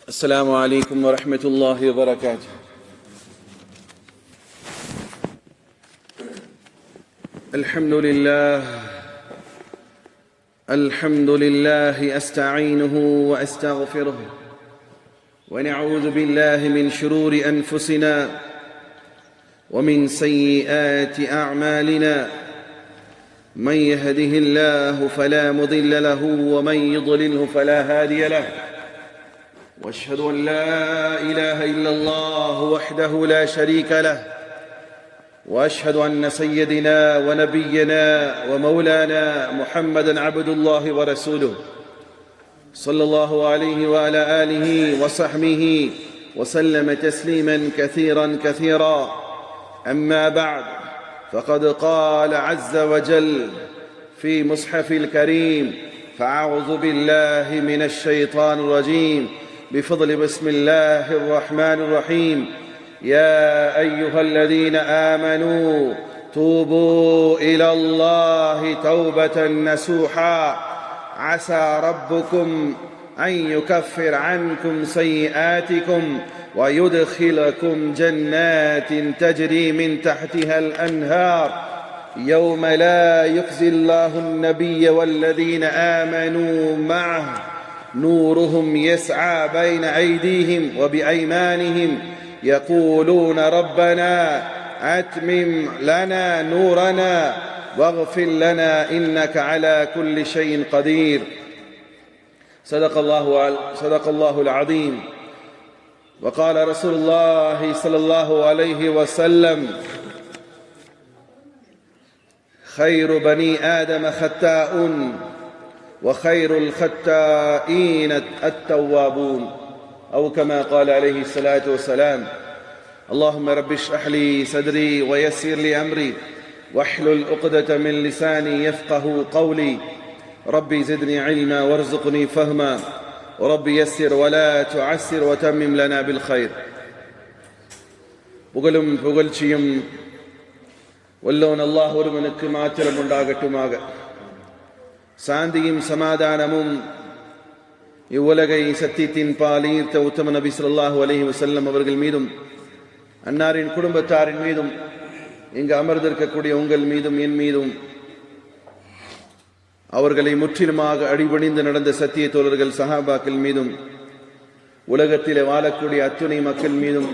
السلام عليكم ورحمة الله وبركاته. الحمد لله أستعينه وأستغفره ونعوذ بالله من شرور أنفسنا ومن سيئات أعمالنا، من يهده الله فلا مضل له ومن يضلله فلا هادي له، واشهد ان لا اله الا الله وحده لا شريك له، واشهد ان سيدنا ونبينا ومولانا محمدا عبد الله ورسوله صلى الله عليه وعلى اله وصحبه وسلم تسليما كثيرا. اما بعد، فقد قال عز وجل في مصحف الكريم: فاعوذ بالله من الشيطان الرجيم، بفضل بسم الله الرحمن الرحيم. يا أيها الذين آمنوا توبوا إلى الله توبة نصوحا، عسى ربكم أن يكفر عنكم سيئاتكم ويدخلكم جنات تجري من تحتها الأنهار يوم لا يخزي الله النبي والذين آمنوا معه نورهم يسعى بين أيديهم وبأيمانهم يقولون ربنا أتمم لنا نورنا واغفر لنا إنك على كل شيء قدير. صدق الله العظيم. وقال رسول الله صلى الله عليه وسلم: خير بني آدم خطاء وخير الخطائين التوابون، أو كما قال عليه الصلاة والسلام. اللهم رب اشرح لي صدري ويسر لي أمري واحلل عقدة من لساني يفقه قولي. ربي زدني علما وارزقني فهما وربي يسر ولا تعسر وتمم لنا بالخير. புகழும் புகழ்ச்சியும் வல்லோன் அல்லாஹ் ஒருவனுக்கு மாத்திரம் உண்டாகட்டுமாக. சாந்தியும் சமாதானமும் இவ்வுலகை சத்தியத்தின் பால் ஈர்த்த உத்தம நபி ஸல்லல்லாஹு அலைஹி வஸல்லம் அவர்கள் மீதும், அன்னாரின் குடும்பத்தாரின் மீதும், இங்கு அமர்ந்திருக்கக்கூடிய உங்கள் மீதும், என் மீதும், அவர்களை முற்றிலுமாக அடிபணிந்து நடந்த சத்திய தோழர்கள் சஹாபாக்கள் மீதும், உலகத்திலே வாழக்கூடிய அத்துணை மக்கள் மீதும்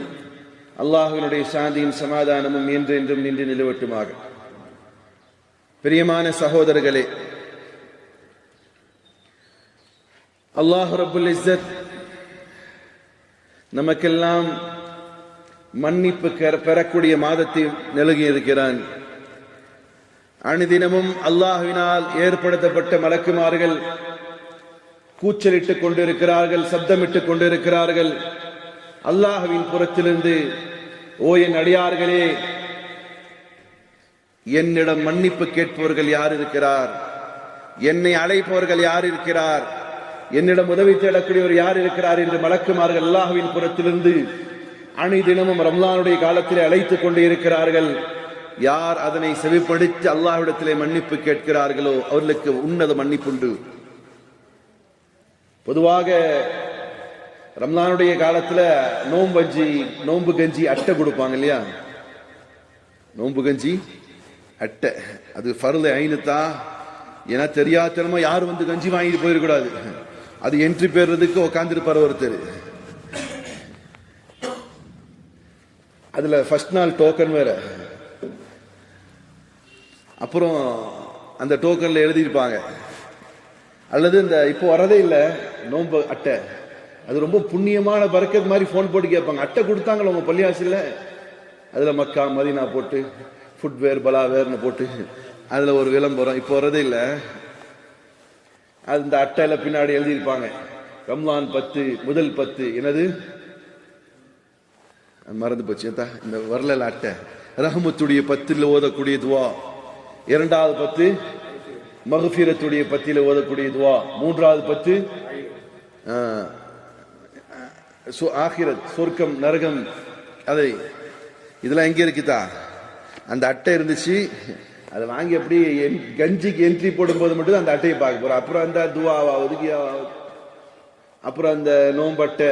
அல்லாஹ்வினுடைய சாந்தியும் சமாதானமும் என்றென்றும் நின்று நிலவட்டுமாக. பிரியமான சகோதரர்களே, அல்லாஹ் ரப்புல் இஸ்ஸத் நமக்கெல்லாம் மன்னிப்பு பெறக்கூடிய மாதத்தை நல்கி இருக்கிறான். அனுதினமும் அல்லாஹ்வினால் ஏற்படுத்தப்பட்ட மலக்குமார்கள் கூச்சலிட்டுக் கொண்டிருக்கிறார்கள், சப்தமிட்டுக் கொண்டிருக்கிறார்கள். அல்லாஹ்வின் புறத்திலிருந்து, ஓ என் அடியார்களே, என்னிடம் மன்னிப்பு கேட்பவர்கள் யார் இருக்கிறார்? என்னை அழைப்பவர்கள் யார் இருக்கிறார்? என்னிடம் உதவி தேடக்கூடியவர் யார் இருக்கிறார் என்று மலக்குமார்கள் அல்லாஹ்வின் புறத்திலிருந்து அனைதினமும் ரம்லானுடைய காலத்திலே அழைத்துக் கொண்டு இருக்கிறார்கள். யார் அதனை செவிப்படுத்தி அல்லாஹ்விடத்திலே மன்னிப்பு கேட்கிறார்களோ அவர்களுக்கு உன்னத மன்னிப்புண்டு. பொதுவாக ரம்லானுடைய காலத்துல நோன்பு கஞ்சி அட்டை கொடுப்பாங்க இல்லையா? நோன்பு கஞ்சி அட்டை, அது ஃபர்ல ஐனுத்தா. ஏன்னா தெரியாதனமா யாரும் வந்து கஞ்சி வாங்கிட்டு போயிடக்கூடாது. அது என்ட்ரி பெறதுக்கு உட்காந்துருப்பார் ஒருத்தர். அதுல ஃபர்ஸ்ட் நாள் டோக்கன் வேற. அப்புறம் அந்த டோக்கன்ல எழுதியிருப்பாங்க. அல்லது இந்த இப்போ வரதே இல்லை நோன்பு அட்டை, அது ரொம்ப புண்ணியமான பரக்கத் மாதிரி போன் போட்டு கேட்பாங்க. அட்டை கொடுத்தாங்களோ உங்க பள்ளியாசில, அதுல மக்கா மதீனா போட்டு ஃபுட்வேர் பலாவேர்னு போட்டு அதுல ஒரு விளம்பரம். இப்போ வரதே இல்லை. அந்த அட்டையில பின்னாடி எழுதியிருப்பாங்க ரம்லான் 10 முதல் 10 என்னது மறந்து போச்சு. இந்த வரல அட்டை ரஹமத்துடைய 10 ஓதக்கூடிய துவா, 2வது 10 மக்ஃபிரத்துடைய 10 ஓதக்கூடிய துவா, 3வது 10 ஆகிரத் சொர்க்கம் நரகம். அதை இதெல்லாம் எங்க இருக்குதா? அந்த அட்டை இருந்துச்சு. அதை வாங்கி அப்படி கஞ்சிக்கு என்ட்ரி போடும்போது மட்டும் அந்த அட்டையை பார்க்க போறோம். அப்புறம் அந்த துவாவாவது அப்புறம் அந்த நோம்பட்டை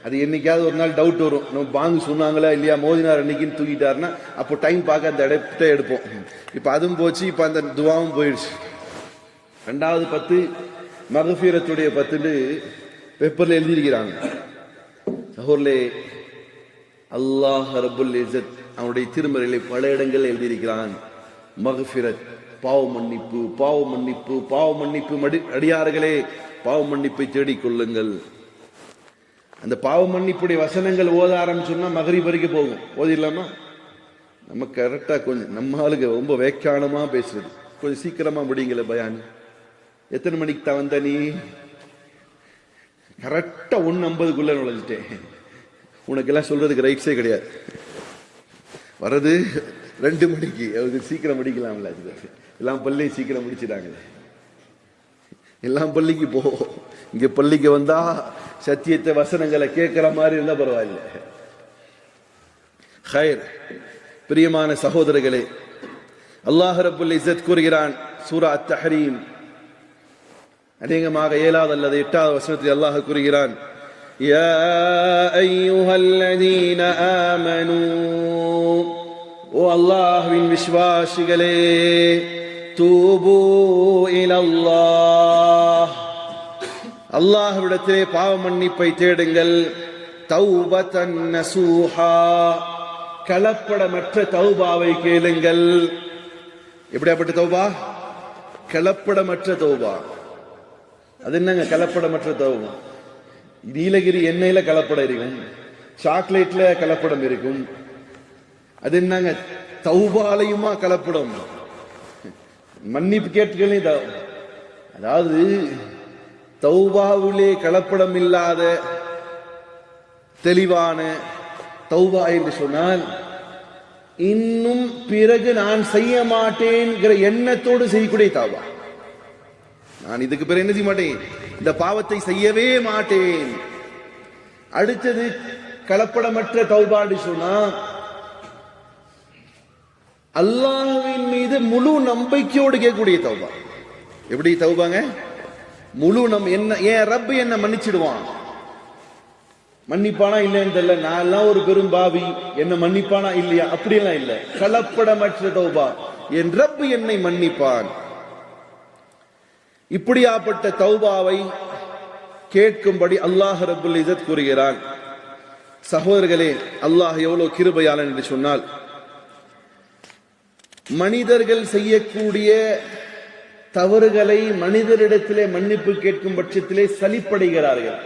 அது என்னைக்காவது ஒரு நாள் டவுட் வரும், நம்ம பாங்கு சொன்னாங்களா இல்லையா, மோதினார் அன்னைக்குன்னு தூக்கிட்டாருன்னா அப்போ டைம் பார்க்க அந்த இடத்தை எடுப்போம். இப்போ அதுவும் போச்சு, இப்போ அந்த துவாவும் போயிடுச்சு. 2வது 10 மகஃபிரத்துடைய 10 பேப்பர்ல எழுதியிருக்கிறாங்க. சகோதரர்களே, அல்லாஹ் ரப்புல் இஸ்ஸத் அவனுடைய திருமறையிலே பல இடங்கள் எழுதியிருக்கிறான். மகஃபிரத், பாவ மன்னிப்பு, பாவ மன்னிப்பு, பாவ மன்னிப்பு. அடியார்களே, பாவ மன்னிப்பை தேடிக்கொள்ளுங்கள். அந்த பாவ மன்னிப்புடைய வசனங்கள் ஓத ஆரம்பிச்சோம்னா மகரிப் வரைக்கும் போகும். ஓதிடலாமா? நம்ம கரெக்டா கொஞ்சம் நம்ம ஆளுங்க ரொம்ப வேக்கானமா பேசுறது, கொஞ்சம் சீக்கிரமா முடியுங்கள பயான். எத்தனை மணிக்கு தான் வந்த நீ? கரெக்டா 1:50 நுழைஞ்சிட்டேன். உனக்கு எல்லாம் சொல்றதுக்கு ரைட்ஸே கிடையாது. வர்றது 2 மணிக்கு, சீக்கிரம் முடிக்கலாம்ல. எல்லாம் பள்ளியும் சீக்கிரம் முடிச்சிட்டாங்க. எல்லாம் பள்ளிக்கு போ, இங்க பள்ளிக்கு வந்தா சத்தியத்தை வசனங்களை கேட்கிற மாதிரி இருந்தா பரவாயில்ல. ஹைர். பிரியமான சகோதரர்களே, அல்லாஹ் ரப்புல் இஸ்ஸத் கூறுகிறான் சூரா அத்-தஹ்ரீம் அநேகமாக 7வது அல்லது 8வது வசனத்தில் அல்லாஹ் கூறுகிறான், யா அய்யுஹல்லதீன ஆமனூ, ஓ அல்லாஹ்வின் விசுவாசிகளே, தூபு இலல்லாஹ், அல்லாஹ்விடத்திலே பாவ மன்னிப்பை தேடுங்கள். தௌபத்தன் நசூஹா, கலப்படமற்ற தௌபாவை கேளுங்கள். எப்படியாப்பட்ட தௌபா? கலப்படமற்ற தௌபா. அது என்னங்க கலப்படமற்ற தௌபா? நீலகிரி எண்ணெயில கலப்படம் இருக்கும், சாக்லேட்ல கலப்படம் இருக்கும். அது என்னங்க தௌபாலையுமா கலப்படம்? மன்னிப்பு கேட்கலையும். அதாவது தௌபாவிலே கலப்படம் இல்லாத தெளிவான தௌபா என்று சொன்னால், இன்னும் பிறகு நான் செய்ய மாட்டேன்கிற எண்ணத்தோடு செய்யக்கூடிய தௌபா. நான் இதுக்கு பிறகு என்ன செய்ய மாட்டேன், இந்த பாவத்தை செய்யவே மாட்டேன். அடுத்தது கலப்படமற்ற தௌபா என்று சொன்னா, அல்லாஹ்வின் மீது முழு நம்பிக்கையோடு கேட்கக்கூடிய தௌபா. எப்படி தௌபாங்க? முழு என்ன, என் ரப்பு என்ன மன்னிச்சிடுவான், மன்னிப்பானா இல்லைன்னு தெரியல, நான் எல்லாம் ஒரு பெரும் பாவி, என்ன மன்னிப்பானா இல்லையா, அப்படியெல்லாம் இல்லை. கலப்படமற்ற தௌபா, என் ரப்பு என்னை மன்னிப்பான். இப்படியாப்பட்ட தௌபாவை கேட்கும்படி அல்லாஹ் ரப்புல் இஸ்ஸத் கூறுகிறான். சகோதரர்களே, அல்லாஹ் எவ்வளவு கிருபையாளன் என்று சொன்னால், மனிதர்கள் செய்யக்கூடிய தவறுகளை மனிதரிடத்திலே மன்னிப்பு கேட்கும் பட்சத்திலே சலிப்படைகிறார்கள்.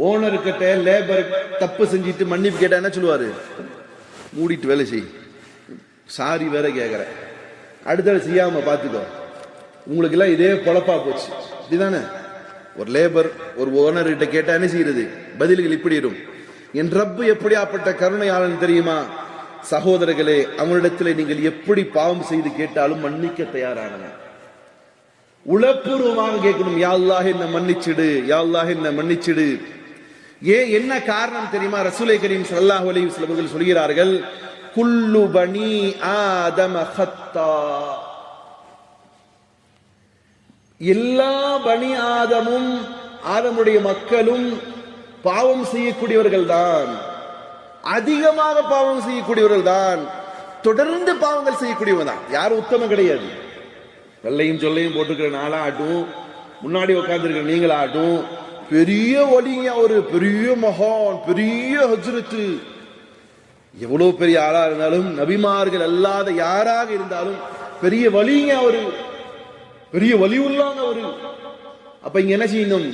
ஓனர் கிட்ட லேபர் தப்பு செஞ்சிட்டு மன்னிப்பு கேட்டா என்ன சொல்லுவாரு? மூடிட்டு வேலை செய், சாரி வேற கேட்கிற, அடுத்த செய்யாம பாத்துக்கோ. உங்களுக்கு எல்லாம் இதே பொழப்பா போச்சு, இதுதானே? ஒரு லேபர் ஒரு ஓனர் கிட்ட கேட்டா என்ன செய்யறது? பதில்கள் இப்படி இருக்கும். என் ரப்பு எப்படியாப்பட்ட கருணையாளன் தெரியுமா? சகோதரர்களே, அவனிடத்தில் நீங்கள் எப்படி பாவம் செய்து கேட்டாலும் மன்னிக்க தயாரானவன். உளப்பூர்வமாக கேட்கணும், யா அல்லாஹ் என்ன மன்னிச்சிடு, யா அல்லாஹ் என்ன மன்னிச்சிடு. ஏன், என்ன காரணம் தெரியுமா? ரசூலை கரீம் ஸல்லல்லாஹு அலைஹி வஸல்லம் அவர்கள் சொல்கிறார்கள், குல்லு பனி ஆதம ஹத்தா, எல்லா பனி ஆதமும், ஆதமுடைய மக்களும் பாவம் செய்யக்கூடியவர்கள் தான், அதிகமாக பாவம் செய்யக்கூடியவர்கள் தான், தொடர்ந்து பாவங்கள் செய்யக்கூடியவங்க தான். யாரும் உத்தமம் கிடையாது. வெள்ளையும் சொல்லையும் போட்டுக்கிற நாளாட்டும், முன்னாடி உட்கார்ந்துருக்கிற நீங்களாட்டும், பெரிய ஒலிங்க, ஒரு பெரிய மகான், பெரிய ஹஜ்ரத்து, எவ்வளவு பெரிய ஆளா இருந்தாலும், நபிமார்கள் அல்லாத யாராக இருந்தாலும் பெரிய வலிங்க, ஒரு பெரிய வலி உள்ளாங்க ஒரு. அப்ப இங்க என்ன செய்யணும்?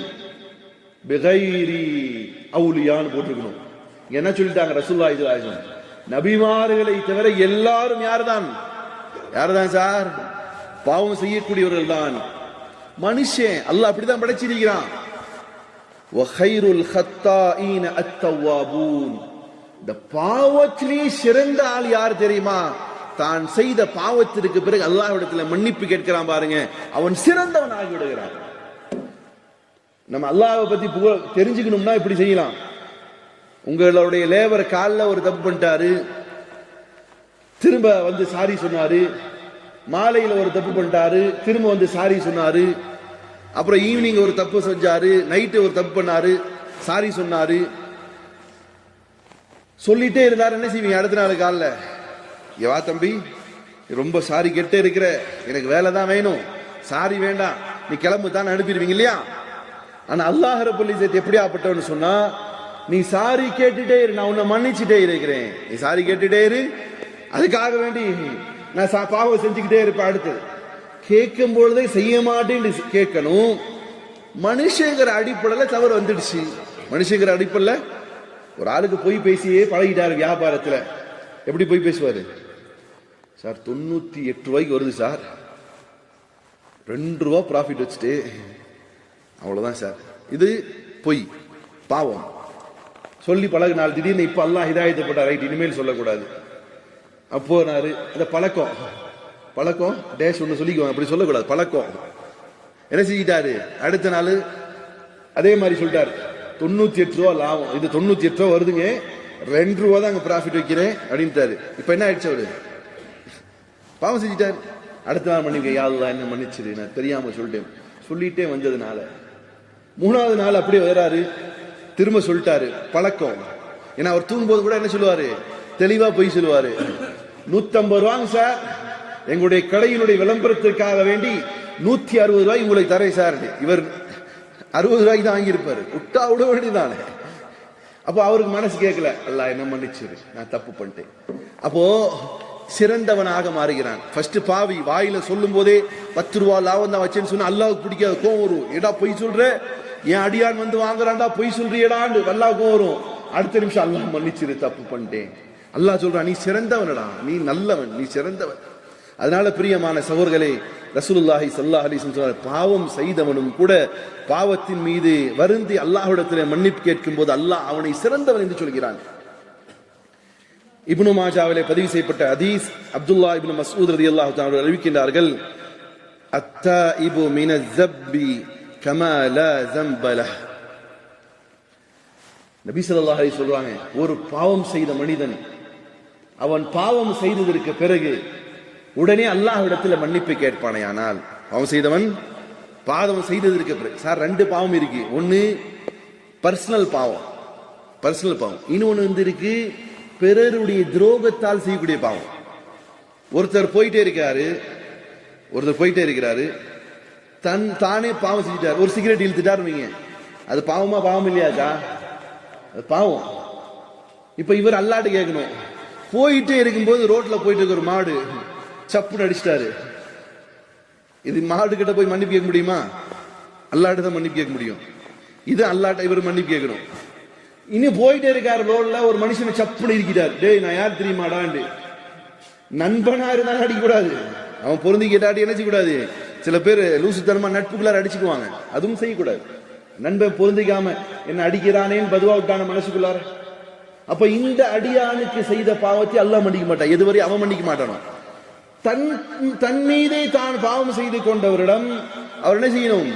பிகைரி அவுலியான்னு போட்டிருக்கணும். என்ன சொல்லிட்டாங்க ரசூலுல்லாஹி ஸல்லல்லாஹு அலைஹி வஸல்லம்? நபிமார்களை தவிர எல்லாரும் யார்தான்? யார்தான் சார்? பாவம் செய்யக்கூடியவர்கள் தான். மனுஷன் அல்லாஹ் அப்படிதான் படைச்சிருக்கிறான். வகைருல் ஹத்தாஈன அத்தவாபூன், இந்த பாவத்திலே சிறந்த ஆள் யார் தெரியுமா? தான் செய்த பாவத்திற்கு பிறகு அல்லாஹ்விடத்துல மன்னிப்பு கேட்கிறான் பாருங்க, அவன் சிறந்தவன் ஆகி விடுகிறான். நம்ம அல்லாஹ்வை பத்தி தெரிஞ்சுக்கணும்னா இப்படி செய்யலாம். உங்களுடைய லேபர் காலில் ஒரு தப்பு பண்ணிட்டாரு, திரும்ப வந்து சாரி சொன்னாரு. மாலையில் ஒரு தப்பு பண்ணிட்டாரு, திரும்ப வந்து சாரி சொன்னாரு. அப்புறம் ஈவினிங் ஒரு தப்பு செஞ்சாரு, நைட்டு ஒரு தப்பு பண்ணாரு, சாரி சொன்னாரு, சொல்லிட்டே இருந்தாரு. என்ன செய்வீங்க அடுத்த நாள் காலைல? வா தம்பி, ரொம்ப சாரி கேட்டே இருக்கிற, எனக்கு வேலை தான் வேணும், சாரி வேண்டாம், நீ கிளம்பு தான் அனுப்பிடுவீங்க இல்லையா? ஆனா அல்லாஹ் ரப்பல் இஸ்ஸத் எப்படி ஆப்பட்டவன்னு சொன்னா, நீ சாரி கேட்டுட்டே இரு, நான் உன்னை மன்னிச்சுட்டே இருக்கிறேன், நீ சாரி கேட்டுட்டே இரு, அதுக்காக வேண்டி நான் பாவம் செஞ்சுக்கிட்டே இருப்பேன். அடுத்து கேட்கும் பொழுதே செய்ய மாட்டேன்னு கேட்கணும். மனுஷங்கிற அடிப்படையில் தவறு வந்துடுச்சு. மனுஷங்கிற அடிப்படையில் ஒரு ஆளுக்கு போய் பேசியே பழகிட்டாரு. வியாபாரத்தில் எப்படி போய் பேசுவாரு? சார் 98 ரூபாய்க்கு வருது சார், 2 ரூபா ப்ராஃபிட் வச்சுட்டு, அவ்வளோதான் சார். இது பொய், பாவம். சொல்லி பழகினால் திடீர்னு இப்போ அல்லாஹ் ஹிதாயத்தை போட்டா, ரைட், இனிமேல் சொல்லக்கூடாது. அப்போ நான் அந்த பழக்கம் பழக்கம் டேஷ் ஒன்று சொல்லிக்குவாங்க, அப்படி சொல்லக்கூடாது. பழக்கம் என்ன செஞ்சிட்டாரு? அடுத்த நாள் அதே மாதிரி சொல்லிட்டாரு, 98 ரூபா லாபம், இது 98 ரூபா வருதுங்க, 2 ரூபா தான் அங்கே ப்ராஃபிட் வைக்கிறேன் அப்படின்ட்டாரு. இப்போ என்ன ஆயிடுச்சு? அவரு பாவம் செஞ்சிட்டாரு. அடுத்த நாள் மன்னிக்க, யா அல்லாஹ் என்ன மன்னிச்சிரு, நான் தெரியாம சொல்லிட்டேன், சொல்லிட்டே வந்ததுனால. 3வது நாள் அப்படியே வராரு, திரும்ப சொல்லிட்டாரு. பழக்கம். ஏன்னா அவர் தூங்கும்போது கூட என்ன சொல்லுவாரு? தெளிவா போய் சொல்லுவாரு, 150 ரூபாங்க சார், எங்களுடைய கடையினுடைய விளம்பரத்திற்காக வேண்டி 160 ரூபாய் உங்களுக்கு தரேன் சார். இவர் 60 ரூபாய்க்கு தான் வாங்கியிருப்பாரு. விட்டா விட வேண்டியதானே. அப்போ அவருக்கு மனசு கேட்கல, அல்லாஹ் என்ன மன்னிச்சிரு, நான் தப்பு பண்ணிட்டேன். அப்போ சிறந்தவனாக மாறுகிறான். ஃபர்ஸ்ட் பாவி வாயில சொல்லும் போதே 10 ரூபா லாபம் தான் வச்சேன்னு சொன்னா அல்லாஹ்வுக்கு பிடிக்காது, கோவம் வரும். ஏடா பொய் சொல்ற, என் அடியான் வந்து வாங்குறான்டா, பொய் சொல்றியடான்னு அல்லாஹ்வுக்கு கோவம் வரும். அடுத்த நிமிஷம் அல்லாஹ் மன்னிச்சிரு, தப்பு பண்ணிட்டேன். அல்லாஹ் சொல்றான், நீ சிறந்தவனடா, நீ நல்லவன், நீ சிறந்தவன். அதனால பிரியமான சகோதரர்களே, ரசூலுல்லாஹி ஸல்லல்லாஹு அலைஹி வஸல்லம் சொன்னார், பாவம் செய்தவனும் கூட பாவத்தின் மீது வருந்தி அல்லாஹ்விடத்திலே மன்னிப்பு கேட்கும் போது அல்லாஹ் அவனை சிறந்தவன் என்று சொல்கிறான். இப்னு மாஜாவிலே பதிவு செய்யப்பட்ட ஹதீஸ், அப்துல்லா இப்னு மஸ்ஊத் ரலியல்லாஹு தஆலா அறிவிக்கின்றார்கள், அத்தாயிபு மினஸ் ஸப்பி கமா லா ஸம்ப லஹ். நபி ஸல்லல்லாஹு அலைஹி சொல்றாங்க, ஒரு பாவம் செய்த மனிதன் அவன் பாவம் செய்ததற்கு பிறகு உடனே அல்லாஹ்விடத்தில் மன்னிப்பு கேட்பானேயானால், பாவம் செய்தவன் பாவம் செய்ததற்கு பிறகு, சார் 2 பாவம் இருக்கு. ஒன்னு பர்சனல் பாவம், இன்னொன்னு வந்து இருக்கு பிறருடைய துரோகத்தால் செய்யக்கூடிய பாவம். ஒருத்தர் போயிட்டே இருக்கிறாரு, தானே பாவம் செஞ்சுட்டார். ஒரு சிகரெட் இழுத்துட்டாருவீங்க, அது பாவமா பாவம் இல்லையாக்கா? அது பாவம். இப்ப இவர் அல்லாஹ்ட்ட கேட்கணும். போயிட்டே இருக்கும்போது ரோட்ல போயிட்டு இருக்க ஒரு மாடு சப்புன்னு அடிச்சிட்டாரு. இது மாடு கிட்ட போய் மன்னிப்பு கேட்க முடியுமா? அல்லாஹ்ட்ட தான் மன்னிப்பு கேட்க முடியும். இது அல்லாஹ்ட்ட இவர் மன்னிப்பு கேட்கணும். இன்னும் போயிட்டே இருக்காரு ரோட்ல, ஒரு மனுஷனை சப்புன்னு இருக்கிறார். டேய் நான் யார் தெரியுமாடான்னு. நண்பனா இருந்தாலும் அடிக்கக்கூடாது, அவன் பொருந்தி கேட்டாடி என்ன செய்யக்கூடாது. சில பேர் லூசுத்தனமா நட்புக்குள்ளார அடிச்சுக்குவாங்க, அதுவும் செய்யக்கூடாது. நண்பன் பொருந்திக்காம என்ன அடிக்கிறானேன்னு பதுவா விட்டான மனசுக்குள்ளார. அப்ப இந்த அடியானுக்கு செய்த பாவத்தை அல்லாஹ் மன்னிக்க மாட்டான், எதுவரை அவன் மன்னிக்க மாட்டானோ. தன் மீதே தான் பாவம் செய்து கொண்டவரிடம் அவர் என்ன செய்யணும்?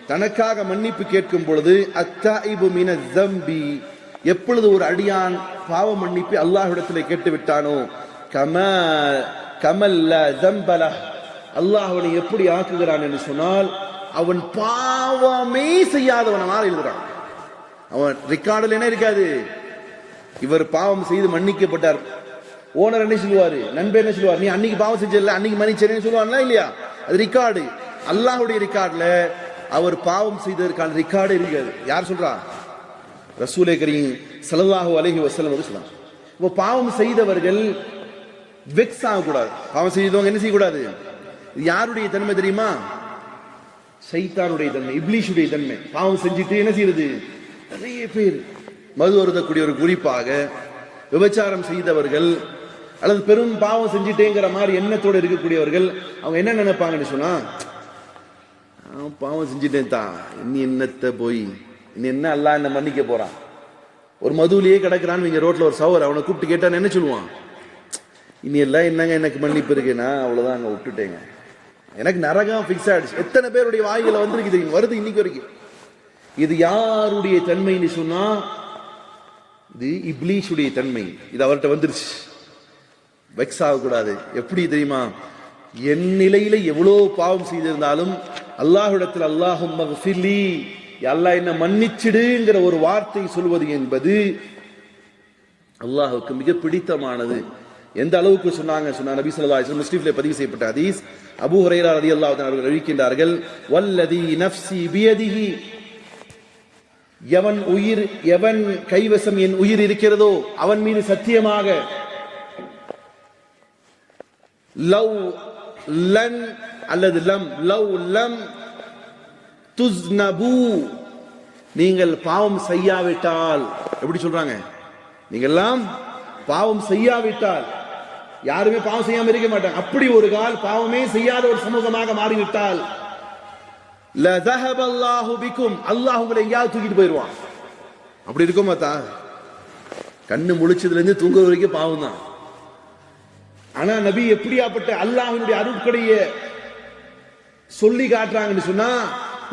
தனக்காக மன்னிப்பு கேட்கும் பொழுது அத்தாயிபு மினஸ் ஸம்பி, எப்பொழுது ஒரு அடியான் பாவ மன்னிப்பு அல்லாஹ்விடத்திலே கேட்டு விட்டானோ, கமல்ல ஸம்பல, அல்லாஹ் அவனை எப்படி ஆக்குகிறான் என்று சொன்னால், அவன் பாவமே செய்யாதவனாக எழுதுறான். அவன் ரெக்கார்டில் என்ன இருக்காது, இவர் பாவம் செய்து மன்னிக்கப்பட்டார். ஓனர் என்ன சொல்லுவாரு, நண்பர் என்ன சொல்லுவார், நீ அன்னைக்கு பாவம் செஞ்சல, அன்னைக்கு மன்னிச்சேன்னு சொல்லுவாங்களா இல்லையா? அது ரெக்கார்டு. அல்லாஹ்வுடைய ரெக்கார்ட்ல அவர் பாவம் செய்ததற்கான ரெக்கார்டு இருக்காது. யார் சொல்றா? ரசூலே கரீம் ஸல்லல்லாஹு அலைஹி வஸல்லம் சொல்றாங்க. இப்போ பாவம் செய்தவர்கள் வெக்ஸ் ஆகக்கூடாது. பாவம் செய்தவங்க என்ன செய்யக்கூடாது? யாருடைய தன்மை தெரியுமா? சைத்தானுடைய தன்மை, இப்லீஷுடைய தன்மை. பாவம் செஞ்சுட்டு என்ன செய்யறது? நிறைய பேர் மது அருந்தக்கூடிய ஒரு குறிப்பாக விபச்சாரம் செய்தவர்கள் அல்லது பெரும் பாவம் செஞ்சுட்டேங்கிற மாதிரி எண்ணத்தோடு இருக்கக்கூடியவர்கள், அவங்க என்ன நினைப்பாங்கன்னு சொன்னா, பாவம் செஞ்சுட்டேன் தான், இன்னி என்னத்தை போய் இன்னி என்ன அல்லாஹ் என்ன மன்னிக்க போறான். ஒரு மதுவிலேயே கிடக்கிறான்னு நீங்க ரோட்ல ஒரு சவர் அவனை கூப்பிட்டு கேட்டான்னு என்ன சொல்லுவான்? இனி எல்லாம் என்னங்க எனக்கு மன்னிப்பு இருக்குன்னா அவ்வளவுதான், அங்க விட்டுட்டேங்க, எனக்கு நரகம் பிக்ஸ் ஆயிடுச்சு. எத்தனை பேருடைய வாய்களை வந்திருக்கு வருது இன்னைக்கு வரைக்கும். இது யாருடைய தன்மைன்னு சொன்னா, இது இப்லீஷுடைய தன்மை. இது அவர்கிட்ட வந்துருச்சு. வெக்ஸ் ஆகக்கூடாது. எப்படி தெரியுமா? என் நிலையில எவ்வளவு பாவம் செய்திருந்தாலும் அல்லாஹ்விடத்தில் அல்லாஹும்ம ஃபிர்லி, அல்லாஹ் என்ன மன்னிச்சிடுங்கிற ஒரு வார்த்தை சொல்வது என்பது அல்லாஹ்வுக்கு மிக பிடித்தமானது. எந்த அளவுக்கு சொன்னாங்க நபி ஸல்லல்லாஹு அலைஹி வஸல்லம் முஸ்லிமிலே பதிவு செய்யப்பட்ட ஹதீஸ், அபூ ஹுரைரா ரலியல்லாஹு தஆலா அவர்கள் அறிவிக்கின்றார்கள், வல்லதி நஃப்ஸி பியதிஹி, எவன் கைவசம் என் உயிர் இருக்கிறதோ அவன் மீது சத்தியமாக, லவ் லன் அல்லது லம், லவ் லம் துஸ்னபு, நீங்கள் பாவம் செய்யாவிட்டால், எப்படி சொல்றாங்க, நீங்கள் எல்லாம் பாவம் செய்யாவிட்டால், யாருமே பாவம் செய்யாம இருக்க மாட்டாங்க, அப்படி ஒரு கால் பாவமே செய்யாத ஒரு சமூகமாக மாறிவிட்டால், லதஹப அல்லாஹு பிக்கும், அல்லாஹ் உங்களை எங்கேயாவது தூக்கிட்டு போயிடுவான். அப்படி இருக்கும் மாத்தா, கண்ணு முழிச்சதுல இருந்து தூங்குற வரைக்கும் பாவம் தான். ஆனா நபி எப்படியாப்பட்ட அல்லாஹ்வினுடைய அருட்கொடைய சொல்லி காட்டுறாங்கன்னு சொன்னா,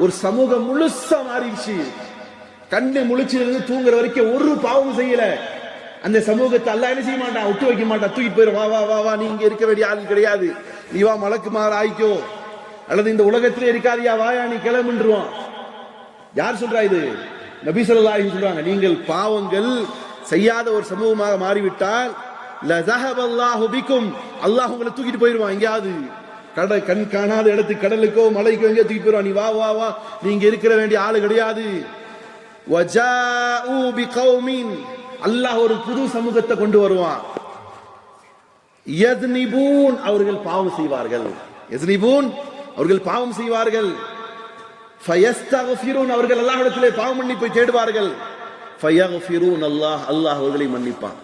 ஒரு சமூகம் முழுசா மாறிடுச்சு. கண்ணு முழிச்சதுல இருந்து தூங்குற வரைக்கும் ஒரு பாவம் செய்யல. அந்த சமூகத்தை அல்லாஹ் என்ன செய்ய மாட்டான், விட்டு வைக்க மாட்டான், தூக்கிட்டு போயிடும். வா வா வா வா, நீங்க இருக்க வேண்டிய ஆள் கிடையாது, நீ வா மலக்கு மாற ஆயிக்கோ, அல்லது இந்த உலகத்திலே இருக்காதியா, வாயா நீ கிளம்புன்றுவான். யார் சொல்றா இது? நபி ஸல்லல்லாஹு அலைஹி சொல்றாங்க, நீங்கள் பாவங்கள் செய்யாத ஒரு சமூகமாக மாறிவிட்டால் லஸஹப அல்லாஹு பிக்கும், அல்லாஹ் உங்களை தூக்கிட்டு போயிடுவான். எங்கேயாவது கண் காணாத இடத்துக்கு, கடலுக்கோ மலைக்கோ எங்கேயோ தூக்கிட்டு போயிடுவான். நீ வா வா வா, நீங்க இருக்கிற வேண்டிய ஆளு கிடையாது. வஜாஉ பிகௌமின், அல்லாஹ் ஒரு புது சமூகத்தை கொண்டு வருவான். யத்னிபூன், அவர்கள் பாவம் செய்வார்கள். யத்னிபூன், அவர்கள் பாவம் செய்வார்கள். ஃபயஸ்தக்ஃபிரூன், அவர்கள் அல்லாஹ்விடத்திலே பாவ மன்னிப்பை தேடுவார்கள். ஃபயக்ஃபிரூன், அல்லாஹ் அவர்களை மன்னிப்பான்.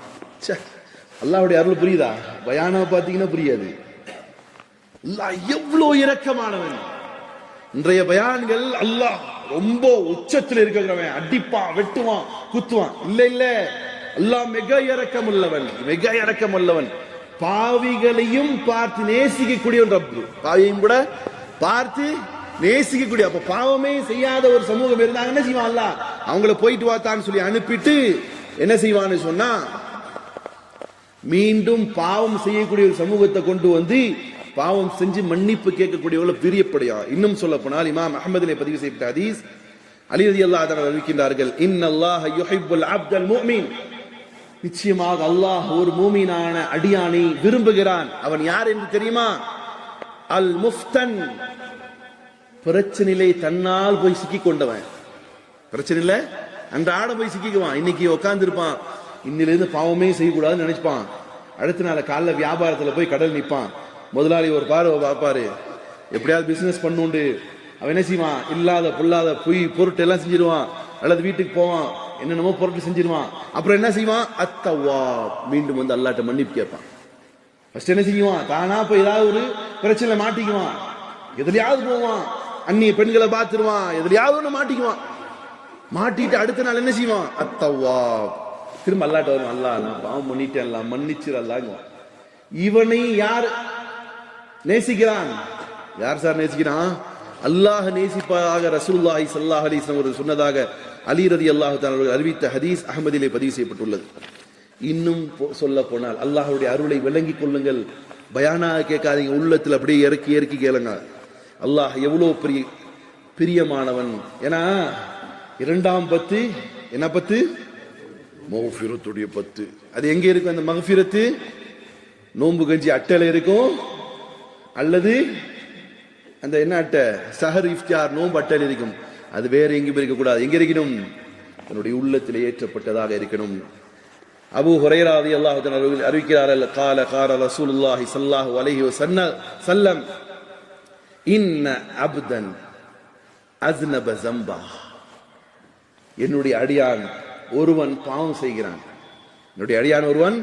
அல்லாஹ்வுடைய அருள் புரியுதா? பயானா பார்த்தீங்கன்னா புரியாது. அல்லாஹ் எவ்வளவு இரக்கமானவன். இன்றைய பயான்கள் அல்லாஹ் ரொம்ப உச்சத்தில் இருக்கிறவன், அடிப்பான், வெட்டுவான், குத்துவான். இல்ல இல்ல, அல்லாஹ் மிக இரக்கம் உள்ளவன், மிக இரக்கம் உள்ளவன். பாவிகளையும் பார்த்து நேசிக்கக்கூடிய ஒரு ரப்பு, பாவியையும் கூட பார்த்து நேசிக்கக்கூடிய. அப்ப பாவமே செய்யாத ஒரு சமூகம் இருந்தாங்க, என்ன செய்வான் அல்லாஹ்? அவங்கள போயிட்டு வாத்தான்னு சொல்லி அனுப்பிட்டு என்ன செய்வான்னு சொன்னா, மீண்டும் பாவம் செய்யக்கூடிய ஒரு சமூகத்தை கொண்டு வந்து பாவம் செஞ்சு மன்னிப்பு கேட்கக்கூடியவர்கள் பிரியப்படையா. இன்னும் சொல்ல போனால் இமாம் அஹ்மதிலே பதிவு செய்யப்பட்ட ஹதீஸ், அலி ரலியல்லாஹு தஆலா அறிவிக்கின்றார்கள், இன்னல்லாஹ யுஹிப்புல் அப்தல் முஃமின், நிச்சயமாக அல்லாஹ் ஒரு மூமினான அடியானை விரும்புகிறான். அவன் யார் என்று தெரியுமா? அல் முஃப்தன், பிரச்சனையிலே தன்னால் போய் சிக்கிக் கொண்டவன். பிரச்சனையில அன்றாட போய் சிக்கிக்குவான். இன்னைக்கு உட்கார்ந்து இருப்பான், இன்னிலிருந்து பாவமே செய்யக்கூடாதுன்னு நினைப்பான். அடுத்த நாள் காலைல வியாபாரத்தில் போய் கடல் நிற்பான். முதலாளி ஒரு பார்வை பார்ப்பாரு, எப்படியாவது பிசினஸ் பண்ணுண்டு. அவன் என்ன செய்வான், இல்லாத பொல்லாத பொருட்டு எல்லாம் செஞ்சிருவான். அல்லது வீட்டுக்கு போவான், என்னென்னமோ பொருட்டு செஞ்சிருவான். அப்புறம் என்ன செய்வான், அத்தவா, மீண்டும் வந்து அல்லாஹ்ட்ட மன்னிப்பு கேட்பான். ஃபர்ஸ்ட் என்ன செய்வான், தானா போய் ஏதாவது ஒரு பிரச்சனை மாட்டிக்குவான், எதுலையாவது போவான், அந்நிய பெண்களை பார்த்துருவான், எதுலையாவது ஒன்று மாட்டிக்குவான். மாட்டிட்டு அடுத்த நாள் என்ன செய்வான், அத்தவா, திரும்ப அல்லாஹ்ட்ட வருவான், அல்லாஹ் நான் பாவம் பண்ணிட்டேன், அல்லாஹ் மன்னிச்சிரு அல்லாஹ்ங்குவான். இவனை யார் நேசிக்கிறான்? யார் சார் நேசிக்கிறான்? அல்லாஹ் நேசிப்பதாக ரசூலுல்லாஹி ஸல்லல்லாஹு அலைஹி வஸல்லம் சொன்னதாக அலி ரலியல்லாஹு தஆலா அவர்கள் அறிவித்த ஹதீஸ் அஹ்மதிலே பதிவு செய்யப்பட்டுள்ளது. இன்னும் சொல்ல போனால் அல்லாஹ்வுடைய அருளை விளங்கிக் கொள்ளுங்கள், பயானாக கேட்காதீங்க, உள்ளத்தில் அப்படியே இறக்கி கேளுங்க. அல்லாஹ் எவ்வளவு பிரியமானவன். ஏன்னா இரண்டாம் பத்து என்ன பத்து? மக்ஃபிரத்துடைய பத்து. அது எங்க இருக்கும்? அந்த மக்ஃபிரத்து நோன்பு கஞ்சி அட்டையில இருக்கும், அல்லது அந்த என்ன அட்டை, சஹர் இஃப்தார் நோன்பு அட்டையில் இருக்கும். அது வேற எங்கேயும் இருக்கக்கூடாது. எங்க இருக்கணும்? தன்னுடைய உள்ளத்தில் ஏற்றப்பட்டதாக இருக்கணும். அபூ ஹுரைரா ரலியல்லாஹு தஆலா அவர்கள் அறிவிக்கிறார்கள், கால ரசூலுல்லாஹி ஸல்லல்லாஹு அலைஹி வஸல்லம், இன்ன அப்தன் அஸ்னப ஸம்பா, என்னுடைய அடியான் ஒருவன் பாவம் செய்கிறான். என்னுடைய அடியான் ஒருவன்